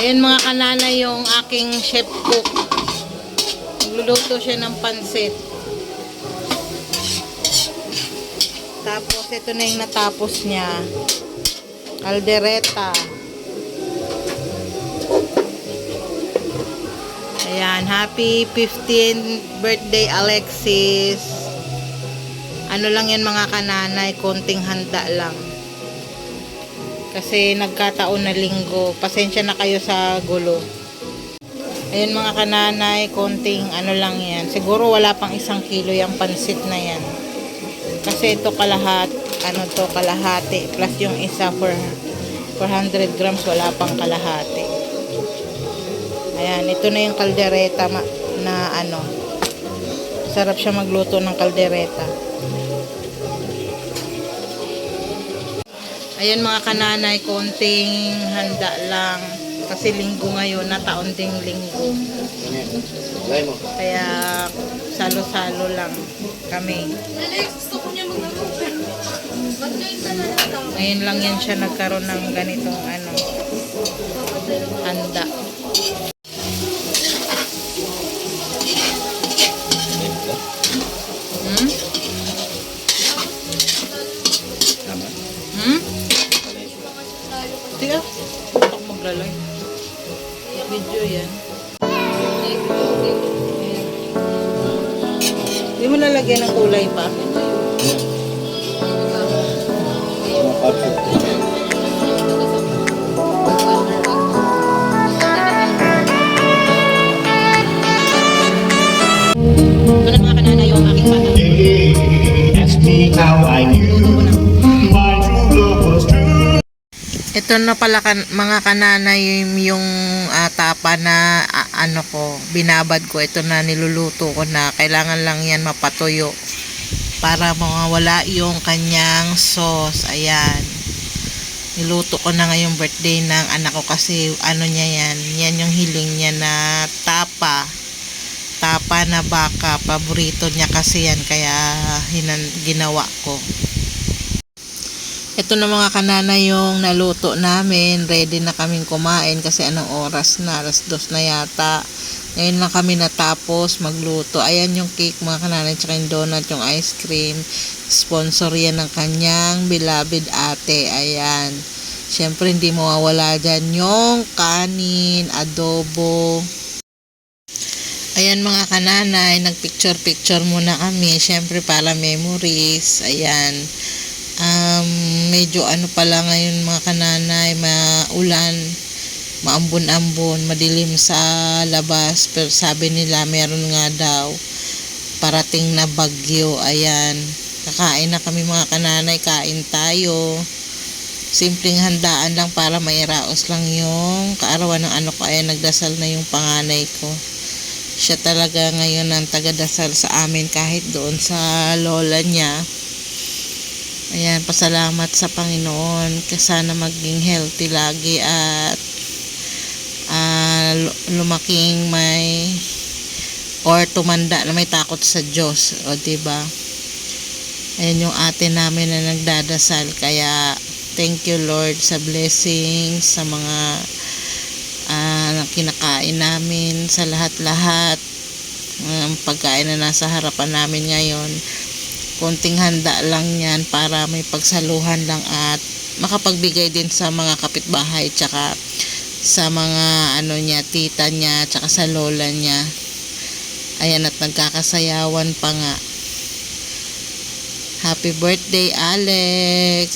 Ayan mga kanana yung aking chef cook. Nagluluto siya ng pansit. Tapos ito na yung natapos niya. Caldereta. Ayan, happy 15th birthday Alexis. Ano lang yan mga kananay, konting handa lang. Kasi nagkataon na linggo. Pasensya na kayo sa gulo. Ayan mga kananay, konting ano lang yan. Siguro wala pang 1 kilo yung pansit na yan. Kasi ito kalahati. Plus yung isa for 400 grams, wala pang kalahati. Ayan, ito na yung caldereta na ano. Sarap siya magluto ng caldereta. Ayan mga kananay, konting handa lang. Kasi linggo ngayon, na taon ding linggo. Kaya salo-salo lang kami. Ngayon lang yan siya nagkaroon ng ganitong ano, handa. Tiga, ako maglalay. Video yan. Hindi mo lalagyan ng kulay pa? Ito na mga kanana yung aking bata. Ask me how I knew my true love was true. Ito na pala mga kananay yung tapa na ano ko, binabad ko. Ito na niluluto ko na. Kailangan lang yan mapatuyo para mawala yung kanyang sauce. Ayan. Niluto ko na ngayong birthday ng anak ko kasi ano niya yan. Yan yung hiling niya na tapa. Tapa na baka. Paborito niya kasi yan kaya ginawa ko. Ito na mga kanana yung naluto namin. Ready na kaming kumain kasi anong oras na? 2:00 na yata. Ngayon lang kami natapos magluto. Ayan yung cake mga kanana, tsaka yung donut, yung ice cream. Sponsor yan ng kanyang beloved ate. Ayan. Siyempre hindi mawawala dyan yung kanin, adobo. Ayan mga kananay, nagpicture-picture muna kami. Siyempre para memories. Ayan. Medyo ano pala ngayon mga kananay, maulan, maambon-ambon, madilim sa labas, pero sabi nila meron nga daw parating na bagyo. Ayan, kakain na kami mga kananay, kain tayo. Simpleng handaan lang para mairaos lang yung kaarawan ng ano ko. Ayan, nagdasal na yung panganay ko. Siya talaga ngayon ang tagadasal sa amin kahit doon sa lola niya. Ayan, pasalamat sa Panginoon. Sana maging healthy lagi at lumaking may or tumanda na may takot sa Diyos. O diba? Ayan yung ate namin na nagdadasal. Kaya thank you Lord sa blessings, sa mga kinakain namin, sa lahat-lahat ng pagkain na nasa harapan namin ngayon. Konting handa lang yan para may pagsaluhan lang at makapagbigay din sa mga kapitbahay tsaka sa mga ano niya, tita niya tsaka sa lola niya. Ayan, at nagkakasayawan pa nga. Happy birthday Alex!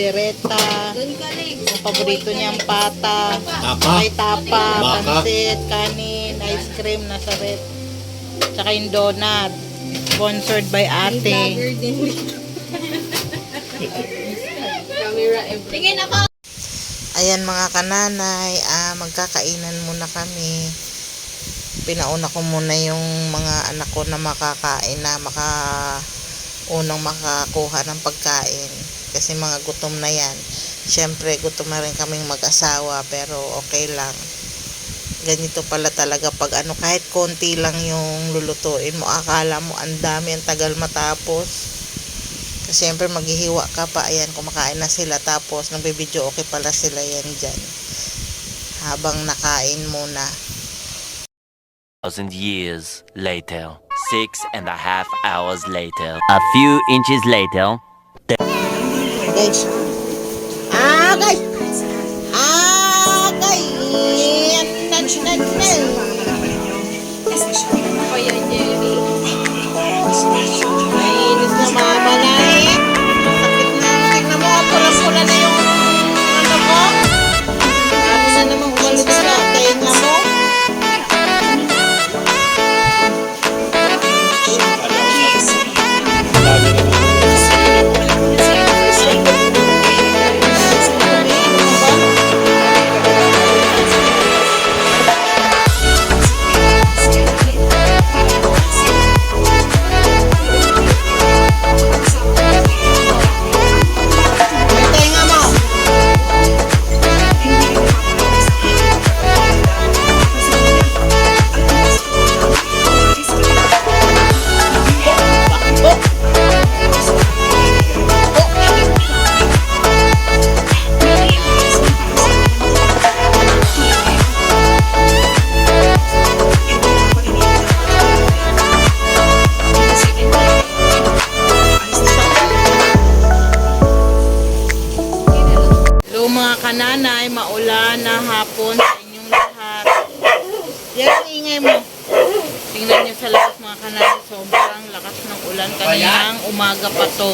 kaldereta, yung paborito niyang pata, may tapa, Baka. pansit, kanin, ice cream, nasa rep. Tsaka yung donut. Sponsored by ate. Tingin ako. Ayan mga kananay, magkakainan muna kami. Pinauna ko muna yung mga anak ko na makakain na unang makakuha ng pagkain. Kasi mga gutom na yan. Siyempre gutom na rin kaming mag-asawa pero okay lang. Ganito pala talaga pag kahit konti lang yung lulutuin mo, akala mo ang dami, ang tagal matapos. Kasi siyempre maghihiwa ka pa, ayan, kumakain na sila, tapos nagbibidyo okay pala sila yan dyan. Habang nakain muna. 1,000 years later. 6.5 hours later. A few inches later. Guys. Guys! Ako yun, Jerry. Nainis na mama na eh. Sakit na. Tignan mo, pula-pula na yung mo. Tapos na naman umalit na. Tenga mo. Tenga mo. Hello mga kananay, maulan na hapon sa inyong lahat. Yan ang ingay mo. Tingnan nyo sa labas mga kananay, sobrang lakas ng ulan. Kaninang umaga pa to.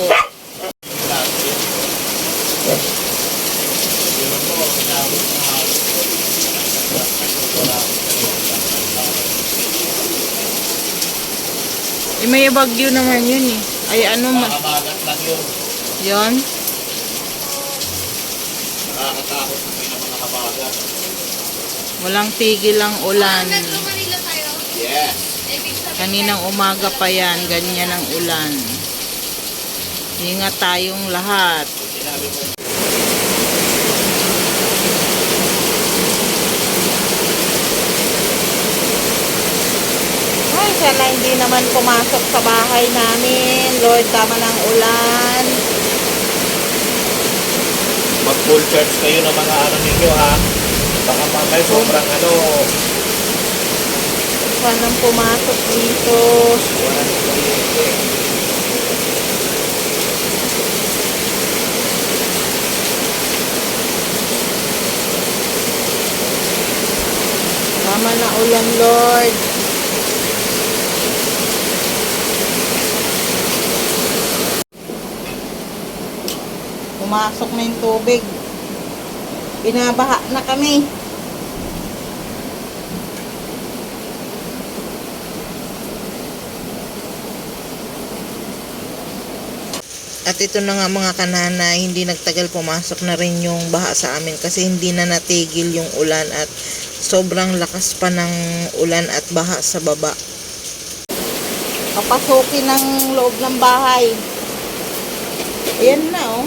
May bagyo naman yun eh. Ay ano man. Nakabagat lang yun. Yun. Nakakatakot na may mga nakabagat. Walang tigil ang ulan. Metro Manila tayo. Yes. Ibig sabihin, Kaninang umaga pa yan, ganyan ang ulan. Ingat tayong lahat. Sinabi mo. Ay, sana hindi naman pumasok sa bahay namin. Lord, tama ng ulan. Mag-full charge kayo ng mga ninyo ha. Baka mamay sobrang Sana pumasok dito. wala nang kuryente. Tama na ulan, Lord. Pumasok na yung tubig. Binabaha na kami. At ito na nga mga kananay, hindi nagtagal pumasok na rin yung baha sa amin kasi hindi na natigil yung ulan at sobrang lakas pa ng ulan at baha sa baba. Papasukin ng loob ng bahay. Ayan na oh.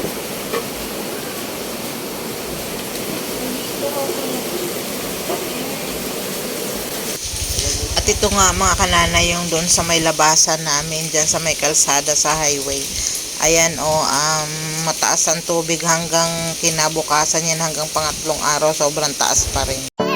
At ito nga mga kananay yung doon sa may labasan namin, dyan sa may kalsada sa highway. Ayan mataas ang tubig hanggang kinabukasan yan, hanggang pangatlong araw sobrang taas pa rin.